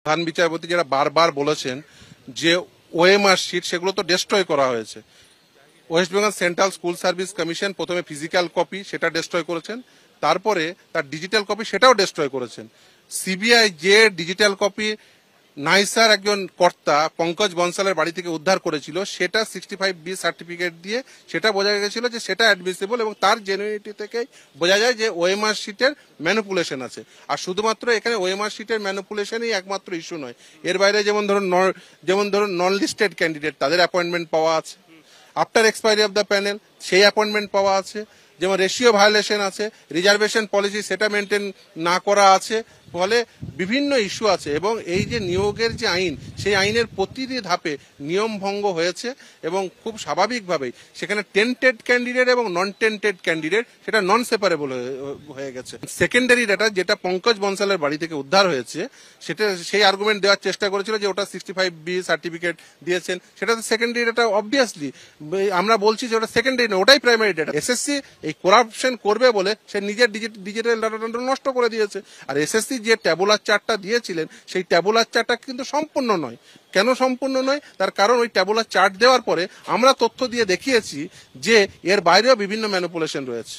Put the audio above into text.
প্রধান বিচারপতি যারা বারবার বলেছেন যে ওএমআর শিট সেগুলো তো ডেস্ট্রয় করা হয়েছে। West Bengal central school service commission প্রথমে ফিজিক্যাল কপি সেটা ডেস্ট্রয় করেছেন, তারপরে তার ডিজিটাল কপি সেটাও ডেস্ট্রয় করেছেন। সিবিআই যে ডিজিটাল কপি নাইসার একজন কর্তা পঙ্কজ বনসালের বাড়ি থেকে উদ্ধার করেছিল সেটা 65B সার্টিফিকেট দিয়ে সেটা বোঝা গেছিল যে সেটা অ্যাডমিসিবল এবং তার জেনুইনিটি থেকেই বোঝা যায় যে ওএমআর শিটের ম্যানিপুলেশন আছে। আর শুধুমাত্র এখানে ওএমআর শিটের ম্যানিপুলেশনই একমাত্র ইস্যু নয়, এর বাইরে যেমন ধরুন নন লিস্টেড ক্যান্ডিডেট তাদের অ্যাপয়েন্টমেন্ট পাওয়া আছে, after expiry of the panel সেই অ্যাপয়েন্টমেন্ট পাওয়া আছে, যেমন রেশিও ভায়োলেশন আছে, রিজার্ভেশন পলিসি সেটা মেনটেন না করা আছে, ফলে বিভিন্ন ইস্যু আছে। এবং এই যে নিয়োগের যে আইন সেই আইনের প্রতিটি ধাপে নিয়ম ভঙ্গ হয়েছে এবং খুব স্বাভাবিকভাবেই সেখানে টেন্টেড ক্যান্ডিডেট এবং নন টেন্টেড ক্যান্ডিডেট সেটা নন সেপারেবল হয়ে গেছে। সেকেন্ডারি ডাটা যেটা পঙ্কজ বনসালের বাড়ি থেকে উদ্ধার হয়েছে সেটা সেই আর্গুমেন্ট দেওয়ার চেষ্টা করেছিল যে ওটা 65B সার্টিফিকেট দিয়েছেন, সেটা তো সেকেন্ডারি ডাটা। অবভিয়াসলি আমরা বলছি যে ওটা সেকেন্ডারি না, ওটাই প্রাইমারি ডাটা। এসএসসি এই করাপশন করবে বলে সে নিজের ডিজিটাল ডাটাটা নষ্ট করে দিয়েছে। আর এসএসসি যে ট্যাবুলার চার্টটা দিয়েছিলেন সেই ট্যাবুলার চার্টটা কিন্তু সম্পূর্ণ নয়। কেন সম্পূর্ণ নয়? তার কারণ ওই ট্যাবুলার চার্ট দেওয়ার পরে আমরা তথ্য দিয়ে দেখিয়েছি যে এর বাইরেও বিভিন্ন ম্যানিপুলেশন রয়েছে।